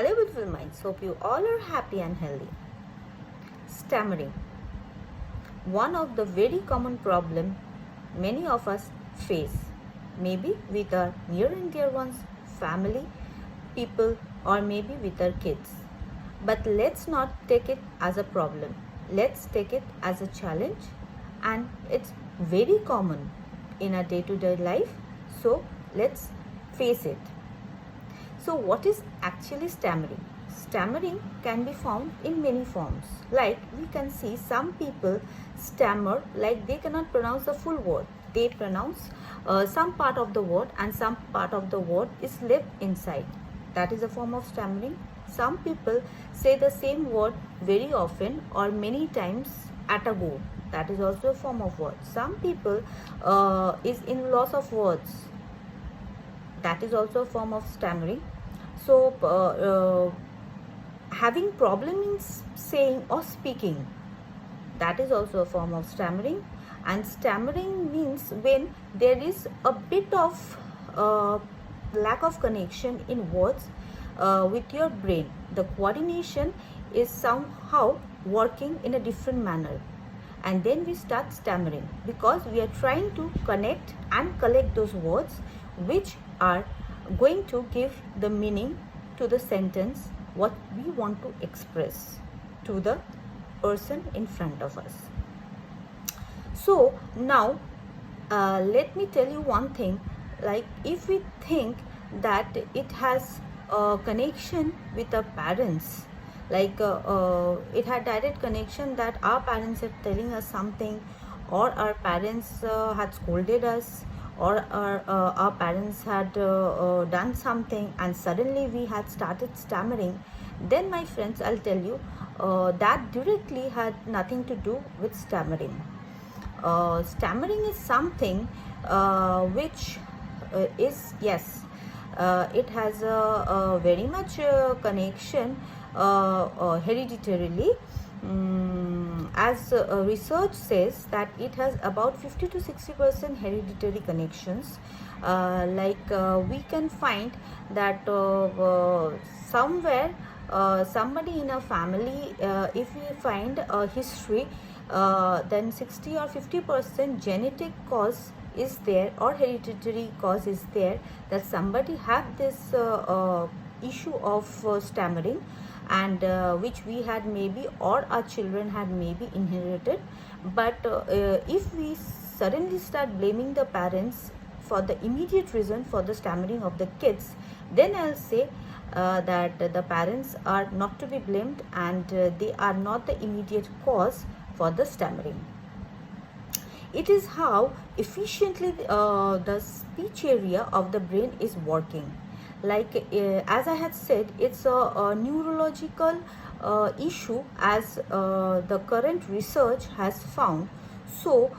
Hello beautiful minds, hope you all are happy and healthy. Stammering, one of the very common problem many of us face, maybe with our near and dear ones, family, people, or maybe with our kids. But let's not take it as a problem. Let's take it as a challenge, and it's very common in our day-to-day life. So let's face it. So what is actually stammering? Stammering can be found in many forms. Like we can see some people stammer like they cannot pronounce the full word. They pronounce some part of the word and some part of the word is left inside. That is a form of stammering. Some people say the same word very often or many times at a go. That is also a form of word. Some people is in loss of words. That is also a form of stammering. So having problem in saying or speaking, that is also a form of stammering. And stammering means when there is a bit of lack of connection in words with your brain. The coordination is somehow working in a different manner, and then we start stammering because we are trying to connect and collect those words which are going to give the meaning to the sentence what we want to express to the person in front of us. So now let me tell you one thing, like if we think that it has a connection with our parents, like it had direct connection that our parents are telling us something, or our parents had scolded us, or our parents had done something and suddenly we had started stammering, then my friends, I'll tell you that directly had nothing to do with stammering. Stammering is something which is, yes, it has a very much connection hereditarily. As research says that it has about 50 to 60% hereditary connections. We can find that somewhere somebody in a family, if we find a history, then 60 or 50% genetic cause is there or hereditary cause is there, that somebody have this issue of stammering, and which we had maybe or our children had maybe inherited. But if we suddenly start blaming the parents for the immediate reason for the stammering of the kids, then I'll say that the parents are not to be blamed, and they are not the immediate cause for the stammering. It is how efficiently the speech area of the brain is working. Like as I had said, it's a neurological issue, as the current research has found. So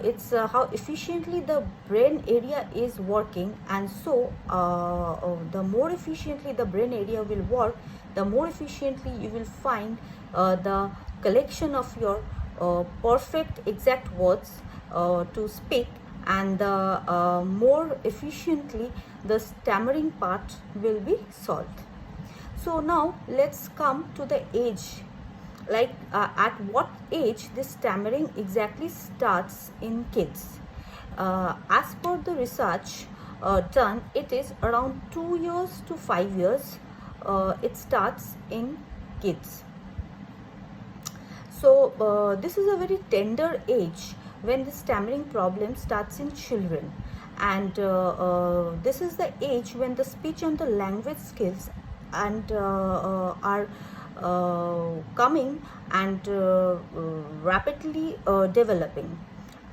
it's how efficiently the brain area is working, and so the more efficiently the brain area will work, the more efficiently you will find the collection of your perfect exact words to speak, and the more efficiently the stammering part will be solved. So now let's come to the age, like at what age this stammering exactly starts in kids. As per the research done, it is around 2 years to 5 years it starts in kids. So this is a very tender age when the stammering problem starts in children, and this is the age when the speech and the language skills and are coming and rapidly developing,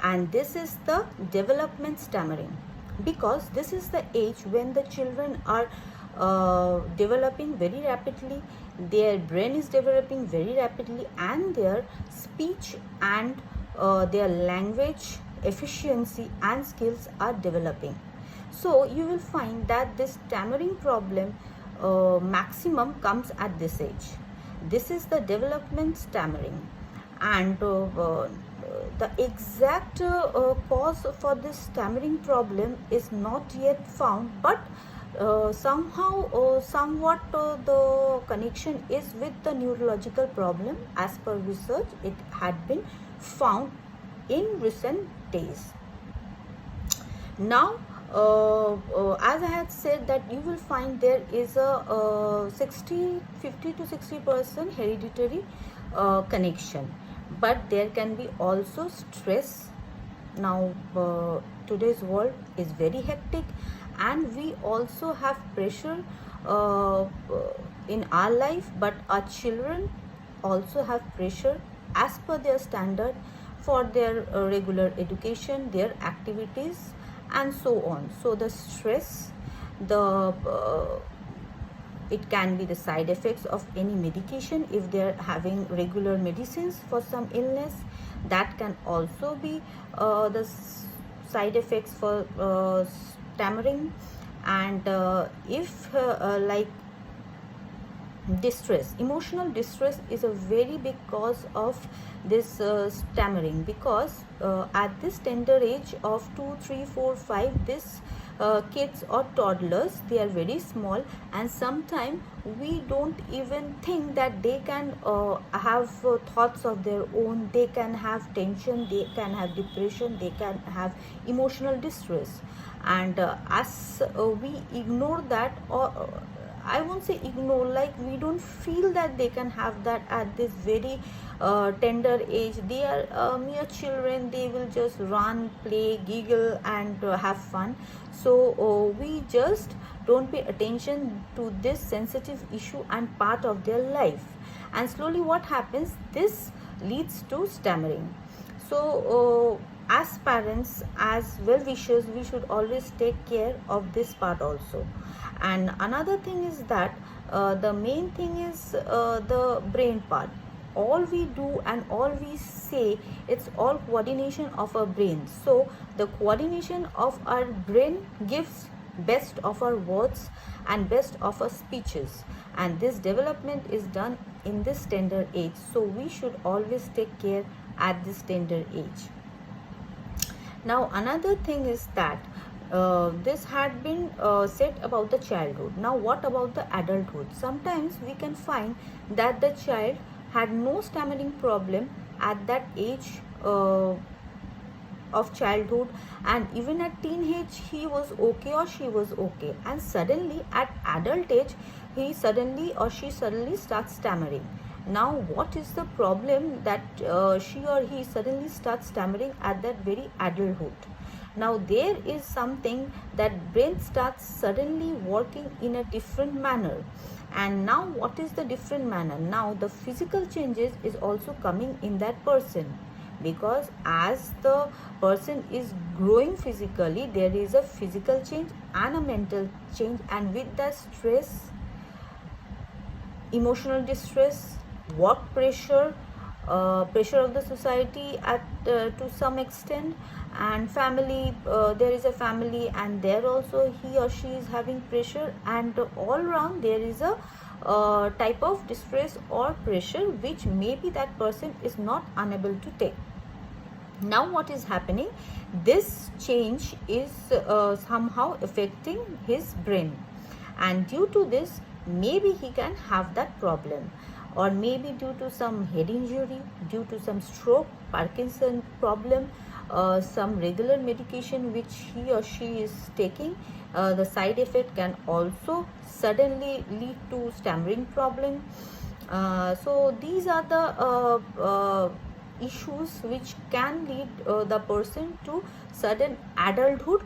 and this is the development stammering, because this is the age when the children are developing very rapidly, their brain is developing very rapidly, and their speech and their language efficiency and skills are developing. So you will find that this stammering problem maximum comes at this age. This is the development stammering, and the exact cause for this stammering problem is not yet found, but somewhat the connection is with the neurological problem. As per research, it had been found in recent days. Now, as I had said, that you will find there is a 50 to 60% hereditary connection, but there can be also stress. Now, today's world is very hectic, and we also have pressure in our life, but our children also have pressure as per their standard for their regular education, their activities, and so on. So the stress, it can be the side effects of any medication if they are having regular medicines for some illness. That can also be the side effects for stammering. And if like distress, emotional distress is a very big cause of this stammering, because at this tender age of 2, 3, 4, 5, this kids or toddlers, they are very small, and sometimes we don't even think that they can have thoughts of their own. They can have tension, they can have depression, they can have emotional distress. And as we ignore that, or I won't say ignore, like we don't feel that they can have that at this very tender age. They are mere children, they will just run, play, giggle, and have fun. So we just don't pay attention to this sensitive issue and part of their life. And slowly what happens, this leads to stammering. So as parents, as well-wishers, we should always take care of this part also. And another thing is that the main thing is the brain part. All we do and all we say, it's all coordination of our brain. So the coordination of our brain gives best of our words and best of our speeches, and this development is done in this tender age. So we should always take care at this tender age. Now another thing is that this had been said about the childhood. Now what about the adulthood? Sometimes we can find that the child had no stammering problem at that age of childhood, and even at teenage he was okay or she was okay, and suddenly at adult age he suddenly or she suddenly starts stammering. Now what is the problem that she or he suddenly starts stammering at that very adulthood? Now there is something that brain starts suddenly working in a different manner. And now what is the different manner? Now the physical changes is also coming in that person, because as the person is growing physically, there is a physical change and a mental change, and with the stress, emotional distress, work pressure, pressure of the society at to some extent, and family, there is a family and there also he or she is having pressure, and all around there is a type of distress or pressure which maybe that person is not unable to take. Now what is happening? This change is somehow affecting his brain, and due to this maybe he can have that problem, or maybe due to some head injury, due to some stroke, Parkinson problem, some regular medication which he or she is taking, the side effect can also suddenly lead to stammering problem. So these are the issues which can lead the person to sudden adulthood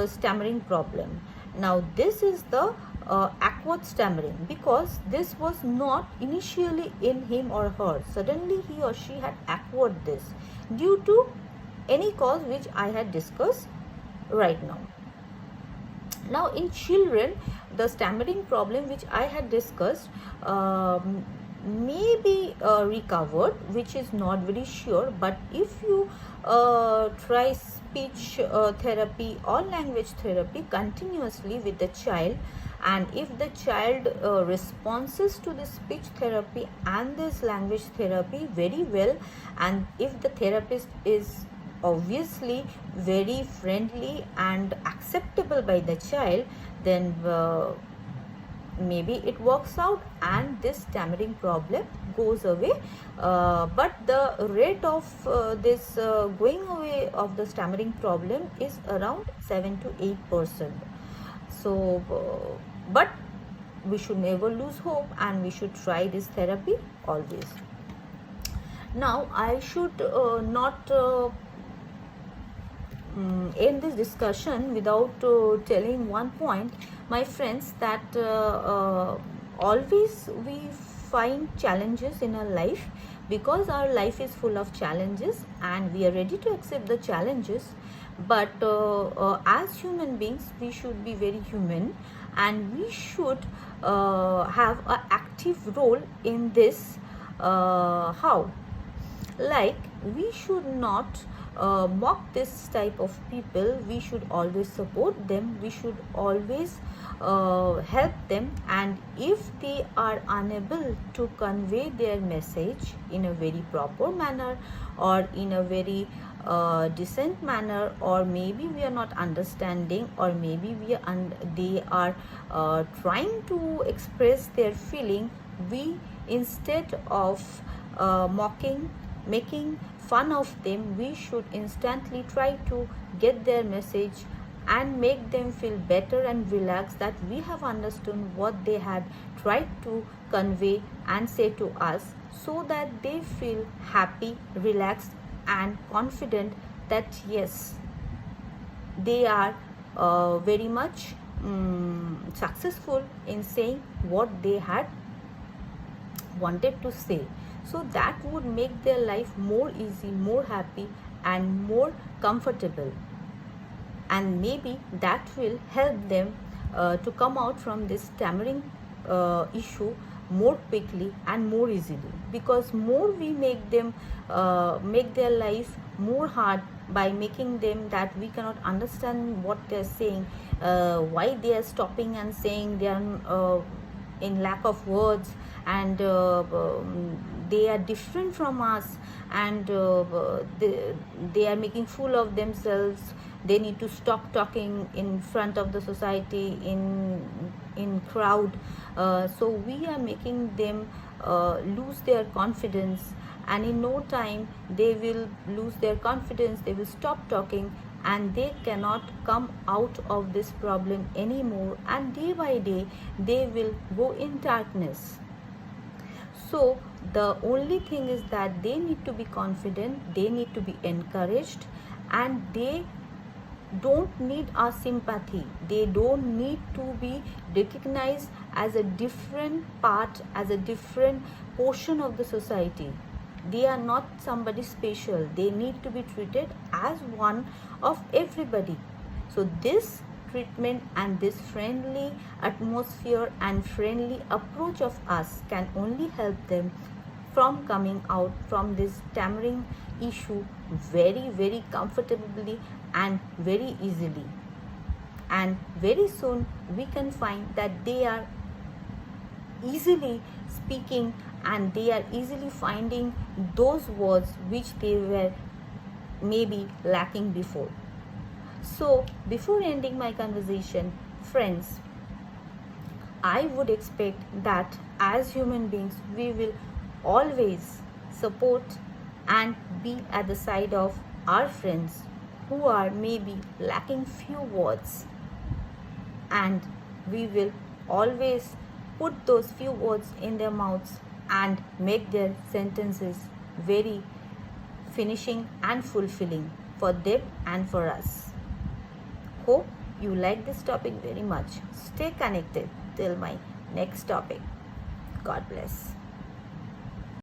stammering problem. Now this is the awkward stammering, because this was not initially in him or her. Suddenly he or she had acquired this due to any cause which I had discussed right now. Now in children, the stammering problem which I had discussed may be recovered, which is not very sure, but if you try speech therapy or language therapy continuously with the child, and if the child responses to the speech therapy and this language therapy very well, and if the therapist is obviously very friendly and acceptable by the child, then maybe it works out and this stammering problem goes away. But the rate of this going away of the stammering problem is around 7 to 8%. So but we should never lose hope and we should try this therapy always. Now I should not end this discussion without telling one point, my friends, that always we find challenges in our life, because our life is full of challenges and we are ready to accept the challenges. But as human beings we should be very human and we should have an active role in this. How? Like, we should not mock this type of people. We should always support them. We should always help them, and if they are unable to convey their message in a very proper manner or in a very decent manner, or maybe we are not understanding, or maybe they are trying to express their feeling, we, instead of mocking, making fun of them, we should instantly try to get their message and make them feel better and relaxed, that we have understood what they had tried to convey and say to us, so that they feel happy, relaxed and confident that yes, they are very much successful in saying what they had wanted to say. So that would make their life more easy, more happy and more comfortable, and maybe that will help them to come out from this stammering issue more quickly and more easily. Because more we make them make their life more hard by making them that we cannot understand what they're saying, why they are stopping and saying they are in lack of words, and they are different from us, and they are making fool of themselves. They need to stop talking in front of the society, in crowd. So we are making them lose their confidence, and in no time they will lose their confidence, they will stop talking, and they cannot come out of this problem anymore, and day by day they will go in darkness. So the only thing is that they need to be confident, they need to be encouraged, and they don't need our sympathy. They don't need to be recognized as a different part, as a different portion of the society. They are not somebody special. They need to be treated as one of everybody. So this treatment and this friendly atmosphere and friendly approach of us can only help them from coming out from this stammering issue very, very comfortably and very easily. And very soon we can find that they are easily speaking and they are easily finding those words which they were maybe lacking before. So before ending my conversation, friends, I would expect that as human beings we will always support and be at the side of our friends who are maybe lacking few words, and we will always put those few words in their mouths and make their sentences very finishing and fulfilling for them and for us. Hope you like this topic very much. Stay connected till my next topic. God bless.